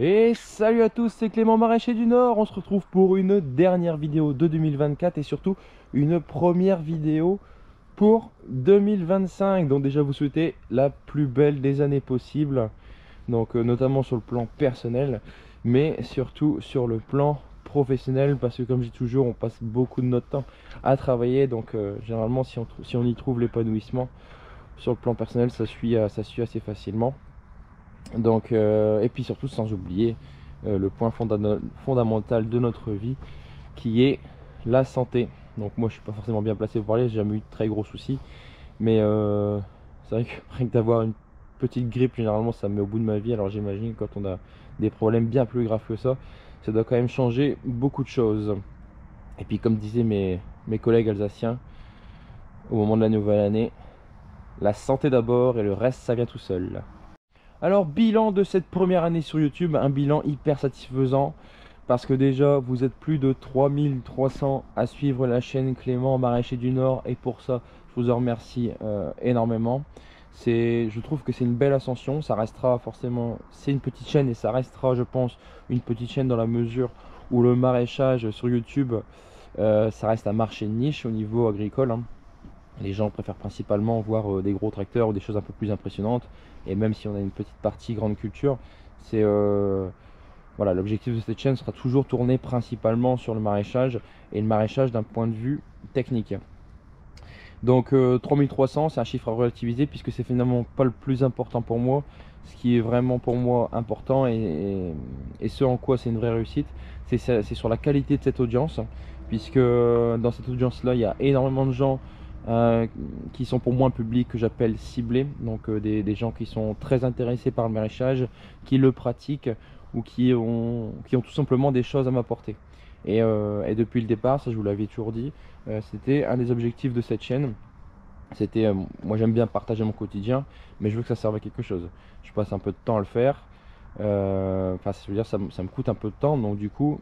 Et salut à tous, c'est Clément Maraîcher du Nord. On se retrouve pour une dernière vidéo de 2024 et surtout une première vidéo pour 2025. Donc déjà vous souhaitez la plus belle des années possibles. Donc notamment sur le plan personnel, mais surtout sur le plan professionnel, parce que comme je dis toujours, on passe beaucoup de notre temps à travailler. Donc généralement si on y trouve l'épanouissement sur le plan personnel, ça suit assez facilement. Donc, et puis surtout sans oublier le point fondamental de notre vie qui est la santé. Donc moi je suis pas forcément bien placé pour parler, j'ai jamais eu de très gros soucis, mais c'est vrai que rien que d'avoir une petite grippe, généralement ça me met au bout de ma vie. Alors j'imagine quand on a des problèmes bien plus graves que ça doit quand même changer beaucoup de choses. Et puis comme disaient mes collègues alsaciens au moment de la nouvelle année, la santé d'abord et le reste ça vient tout seul. Alors bilan de cette première année sur YouTube, un bilan hyper satisfaisant parce que déjà vous êtes plus de 3300 à suivre la chaîne Clément Maraîcher du Nord et pour ça je vous en remercie énormément. Je trouve que c'est une belle ascension, ça restera forcément, c'est une petite chaîne et ça restera je pense une petite chaîne dans la mesure où le maraîchage sur YouTube ça reste un marché de niche au niveau agricole, hein. Les gens préfèrent principalement voir des gros tracteurs ou des choses un peu plus impressionnantes. Et même si on a une petite partie grande culture, c'est voilà, l'objectif de cette chaîne sera toujours tourné principalement sur le maraîchage et le maraîchage d'un point de vue technique. Donc 3300, c'est un chiffre à relativiser puisque c'est finalement pas le plus important pour moi. Ce qui est vraiment pour moi important et ce en quoi c'est une vraie réussite, c'est sur la qualité de cette audience, puisque dans cette audience-là, il y a énormément de gens qui sont pour moi un public que j'appelle ciblé, donc des gens qui sont très intéressés par le maraîchage, qui le pratiquent ou qui ont tout simplement des choses à m'apporter. Et depuis le départ, ça je vous l'avais toujours dit, c'était un des objectifs de cette chaîne. C'était, moi j'aime bien partager mon quotidien, mais je veux que ça serve à quelque chose. Je passe un peu de temps à le faire, enfin je veux dire ça me coûte un peu de temps, donc du coup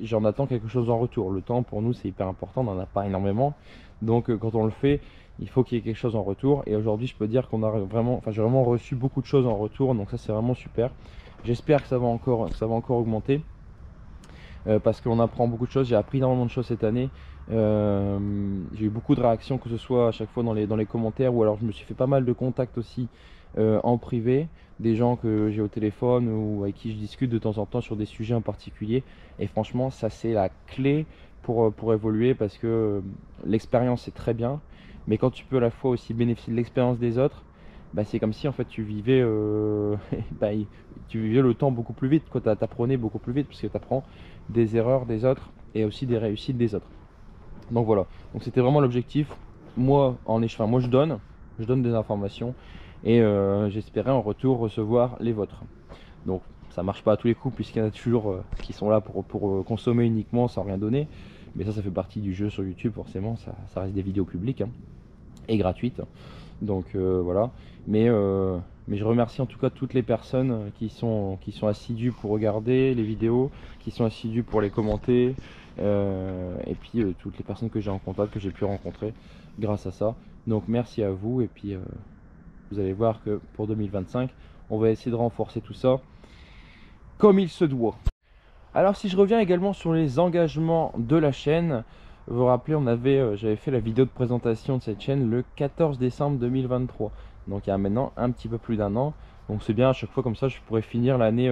j'en attends quelque chose en retour. Le temps pour nous c'est hyper important, on n'en a pas énormément, donc quand on le fait, il faut qu'il y ait quelque chose en retour. Et aujourd'hui je peux dire qu'on a vraiment, enfin j'ai vraiment reçu beaucoup de choses en retour, donc ça c'est vraiment super. J'espère que ça va encore augmenter. Parce qu'on apprend beaucoup de choses, j'ai appris énormément de choses cette année. J'ai eu beaucoup de réactions, que ce soit à chaque fois dans les commentaires, ou alors je me suis fait pas mal de contacts aussi en privé, des gens que j'ai au téléphone ou avec qui je discute de temps en temps sur des sujets en particulier. Et franchement ça c'est la clé pour évoluer, parce que l'expérience c'est très bien, mais quand tu peux à la fois aussi bénéficier de l'expérience des autres, bah, c'est comme si en fait tu vivais, bah, tu vivais le temps beaucoup plus vite, tu apprenais beaucoup plus vite, puisque tu apprends des erreurs des autres et aussi des réussites des autres. Donc voilà, donc c'était vraiment l'objectif. Moi moi je donne des informations et j'espérais en retour recevoir les vôtres. Donc ça marche pas à tous les coups, puisqu'il y en a toujours qui sont là pour consommer uniquement sans rien donner, mais ça fait partie du jeu sur YouTube. Forcément ça reste des vidéos publiques, hein, et gratuites. Donc voilà, mais je remercie en tout cas toutes les personnes qui sont assidues pour regarder les vidéos, qui sont assidues pour les commenter, et puis toutes les personnes que j'ai en contact, que j'ai pu rencontrer grâce à ça. Donc merci à vous, et puis vous allez voir que pour 2025 on va essayer de renforcer tout ça comme il se doit. Alors si je reviens également sur les engagements de la chaîne, vous vous rappelez, j'avais fait la vidéo de présentation de cette chaîne le 14 décembre 2023. Donc il y a maintenant un petit peu plus d'un an. Donc c'est bien, à chaque fois comme ça je pourrais finir l'année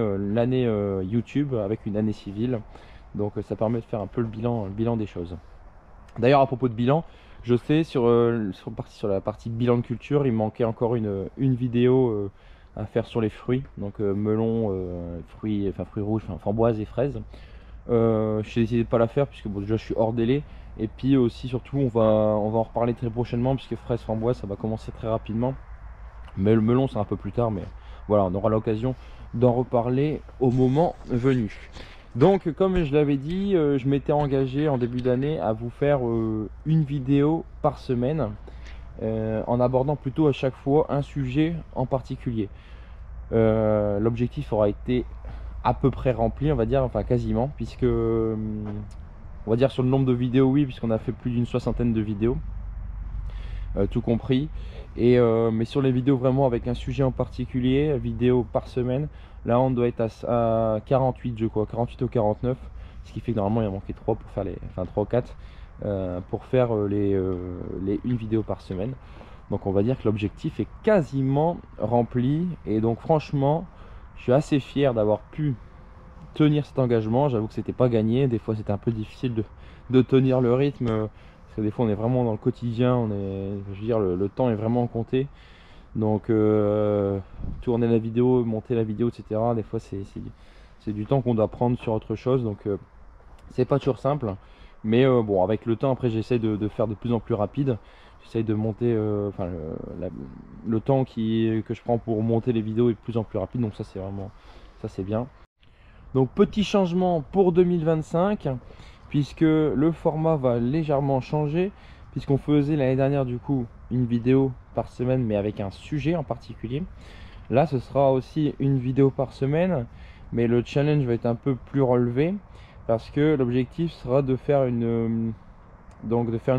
YouTube avec une année civile. Donc ça permet de faire un peu le bilan des choses. D'ailleurs à propos de bilan, je sais sur la partie bilan de culture, il manquait encore une vidéo à faire sur les fruits, donc melon, fruits rouges, framboises et fraises. J'ai décidé de pas la faire puisque bon, déjà je suis hors délai, et puis aussi surtout on va en reparler très prochainement, puisque fraises framboises ça va commencer très rapidement, mais le melon c'est un peu plus tard. Mais voilà, on aura l'occasion d'en reparler au moment venu. Donc comme je l'avais dit, je m'étais engagé en début d'année à vous faire une vidéo par semaine, en abordant plutôt à chaque fois un sujet en particulier. L'objectif aura été à peu près rempli, on va dire, enfin quasiment, puisque on va dire sur le nombre de vidéos, oui, puisqu'on a fait plus d'une soixantaine de vidéos. tout compris. Et mais sur les vidéos vraiment avec un sujet en particulier, vidéo par semaine, là on doit être à 48 je crois, 48 ou 49, ce qui fait que normalement il en manquait 3 pour faire les, enfin 3 ou 4 pour faire une vidéo par semaine. Donc on va dire que l'objectif est quasiment rempli, et donc franchement je suis assez fier d'avoir pu tenir cet engagement. J'avoue que c'était pas gagné, des fois c'était un peu difficile de tenir le rythme, parce que des fois on est vraiment dans le quotidien, je veux dire le temps est vraiment compté. Donc tourner la vidéo, monter la vidéo, etc. Des fois c'est du temps qu'on doit prendre sur autre chose, donc c'est pas toujours simple. Mais bon, avec le temps après j'essaie de faire de plus en plus rapide. J'essaye de monter, enfin le temps que je prends pour monter les vidéos est de plus en plus rapide, donc ça c'est vraiment, ça c'est bien. Donc petit changement pour 2025, puisque le format va légèrement changer, puisqu'on faisait l'année dernière du coup une vidéo par semaine mais avec un sujet en particulier. Là ce sera aussi une vidéo par semaine, mais le challenge va être un peu plus relevé, parce que l'objectif sera de faire une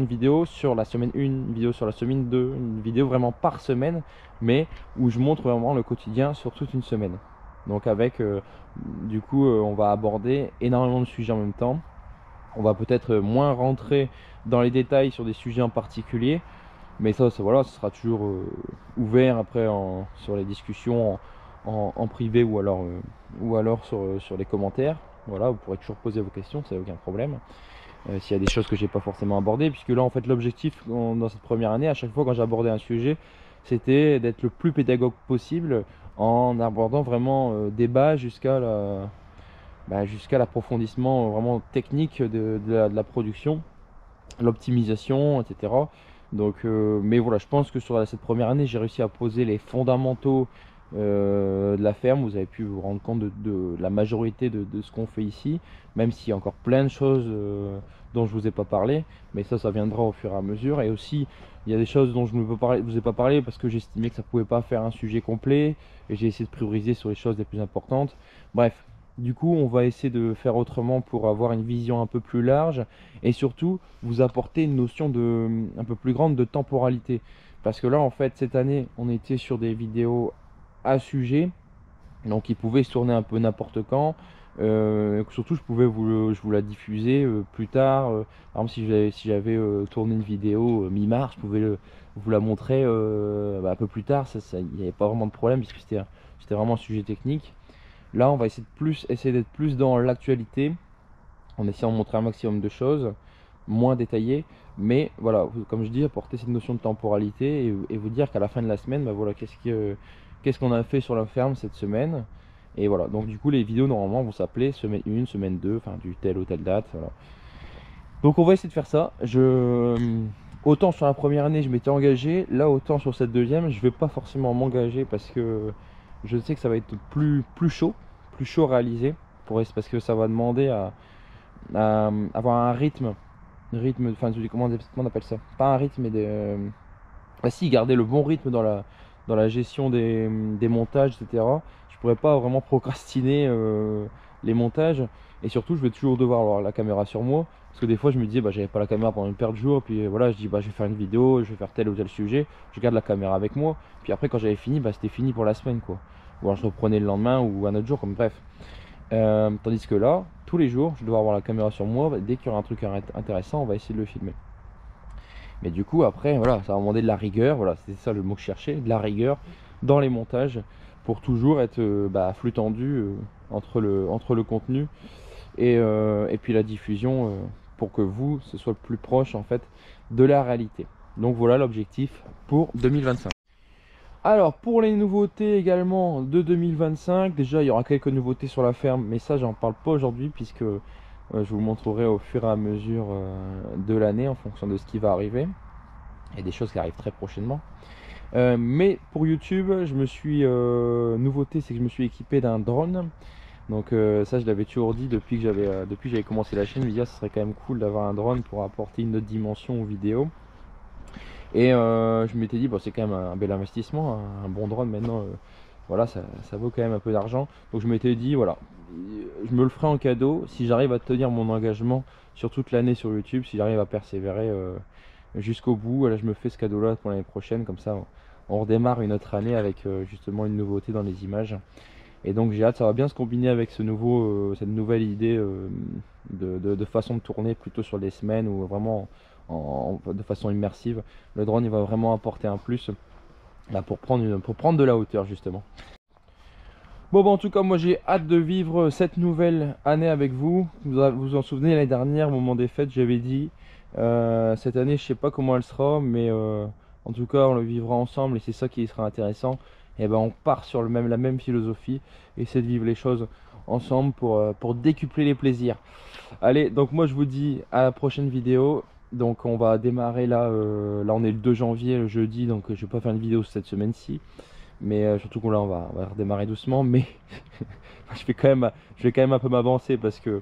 vidéo sur la semaine 1, une vidéo sur la semaine 2, une vidéo vraiment par semaine, mais où je montre vraiment le quotidien sur toute une semaine. Donc avec du coup on va aborder énormément de sujets en même temps. On va peut-être moins rentrer dans les détails sur des sujets en particulier, mais ça voilà, ce sera toujours ouvert après sur les discussions en privé, ou alors sur les commentaires. Voilà, vous pourrez toujours poser vos questions, ça n'a aucun problème. S'il y a des choses que j'ai pas forcément abordées, puisque là en fait l'objectif dans cette première année, à chaque fois quand j'abordais un sujet, c'était d'être le plus pédagogue possible, en abordant vraiment des bases jusqu'à l'approfondissement vraiment technique de la production, l'optimisation, etc. Donc mais voilà, je pense que sur cette première année j'ai réussi à poser les fondamentaux de la ferme. Vous avez pu vous rendre compte de la majorité de ce qu'on fait ici, même s'il y a encore plein de choses dont je vous ai pas parlé, mais ça viendra au fur et à mesure. Et aussi il y a des choses dont je ne vous ai pas parlé parce que j'estimais que ça pouvait pas faire un sujet complet, et j'ai essayé de prioriser sur les choses les plus importantes. Bref, du coup on va essayer de faire autrement pour avoir une vision un peu plus large, et surtout vous apporter une notion un peu plus grande de temporalité, parce que là en fait cette année on était sur des vidéos à sujet, donc il pouvait se tourner un peu n'importe quand. Surtout je pouvais vous la diffuser plus tard. Par exemple si j'avais tourné une vidéo mi-mars, je pouvais vous la montrer un peu plus tard. Il n'y avait pas vraiment de problème, puisque c'était vraiment un sujet technique. Là on va essayer d'être plus dans l'actualité, en essayant de montrer un maximum de choses moins détaillées, mais voilà, comme je dis, apporter cette notion de temporalité, et vous dire qu'à la fin de la semaine, bah voilà, qu'est-ce qu'on a fait sur la ferme cette semaine. Et voilà, donc du coup les vidéos normalement vont s'appeler semaine 1, semaine 2, enfin du telle ou telle date, voilà. Donc on va essayer de faire ça. Autant sur la première année je m'étais engagé, là autant sur cette deuxième je vais pas forcément m'engager, parce que je sais que ça va être plus chaud à réaliser, parce que ça va demander à avoir un rythme, enfin comment on appelle ça, pas un rythme, mais si, garder le bon rythme dans la gestion des montages, etc. Je pourrais pas vraiment procrastiner les montages, et surtout je vais toujours devoir avoir la caméra sur moi, parce que des fois je me disais bah j'avais pas la caméra pendant une paire de jours, puis voilà, je dis bah je vais faire une vidéo, je vais faire tel ou tel sujet, je garde la caméra avec moi, puis après quand j'avais fini, bah c'était fini pour la semaine quoi, ou alors je reprenais le lendemain ou un autre jour, comme bref. Tandis que là, tous les jours, je dois avoir la caméra sur moi. Dès qu'il y aura un truc intéressant, on va essayer de le filmer. Mais du coup, après, voilà, ça va demander de la rigueur. Voilà, c'est ça le mot que je cherchais, de la rigueur dans les montages, pour toujours être à flux tendu entre le contenu et puis la diffusion, pour que vous, ce soit le plus proche en fait de la réalité. Donc voilà l'objectif pour 2025. Alors pour les nouveautés également de 2025, déjà il y aura quelques nouveautés sur la ferme, mais ça j'en parle pas aujourd'hui, puisque je vous montrerai au fur et à mesure de l'année, en fonction de ce qui va arriver. Il y a des choses qui arrivent très prochainement. Mais pour YouTube, nouveauté, c'est que je me suis équipé d'un drone. Donc ça je l'avais toujours dit depuis que j'avais commencé la chaîne. Je me disais, ce serait quand même cool d'avoir un drone pour apporter une autre dimension aux vidéos. Et je m'étais dit, bon, c'est quand même un bel investissement, un bon drone maintenant, voilà, ça vaut quand même un peu d'argent. Donc je m'étais dit, voilà, je me le ferai en cadeau si j'arrive à tenir mon engagement sur toute l'année sur YouTube, si j'arrive à persévérer jusqu'au bout. Là je me fais ce cadeau là pour l'année prochaine, comme ça on redémarre une autre année avec justement une nouveauté dans les images. Et donc j'ai hâte, ça va bien se combiner avec cette nouvelle idée de façon de tourner plutôt sur des semaines ou vraiment de façon immersive. Le drone il va vraiment apporter un plus là, pour prendre de la hauteur justement. Bon bah en tout cas moi j'ai hâte de vivre cette nouvelle année avec vous. Vous en souvenez l'année dernière au moment des fêtes j'avais dit cette année je sais pas comment elle sera, mais en tout cas on le vivra ensemble et c'est ça qui sera intéressant. Et ben on part sur la même philosophie, essayer de vivre les choses ensemble pour décupler les plaisirs. Allez, donc moi je vous dis à la prochaine vidéo. Donc on va démarrer là, là on est le 2 janvier, le jeudi, donc je vais pas faire une vidéo cette semaine-ci. Mais surtout qu'on là on va redémarrer doucement, mais je vais quand même un peu m'avancer parce que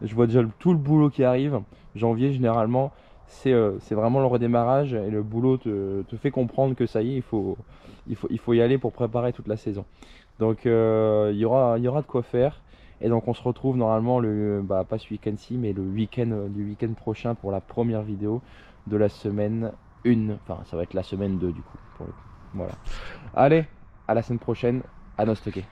je vois déjà tout le boulot qui arrive. Janvier généralement c'est vraiment le redémarrage et le boulot te fait comprendre que ça y est, il faut y aller pour préparer toute la saison. Donc il y aura de quoi faire. Et donc on se retrouve normalement pas ce week-end-ci, mais le week-end du week-end prochain pour la première vidéo de la semaine 1. Enfin ça va être la semaine 2 du coup pour le coup. Voilà. Allez, à la semaine prochaine, à nos stockés.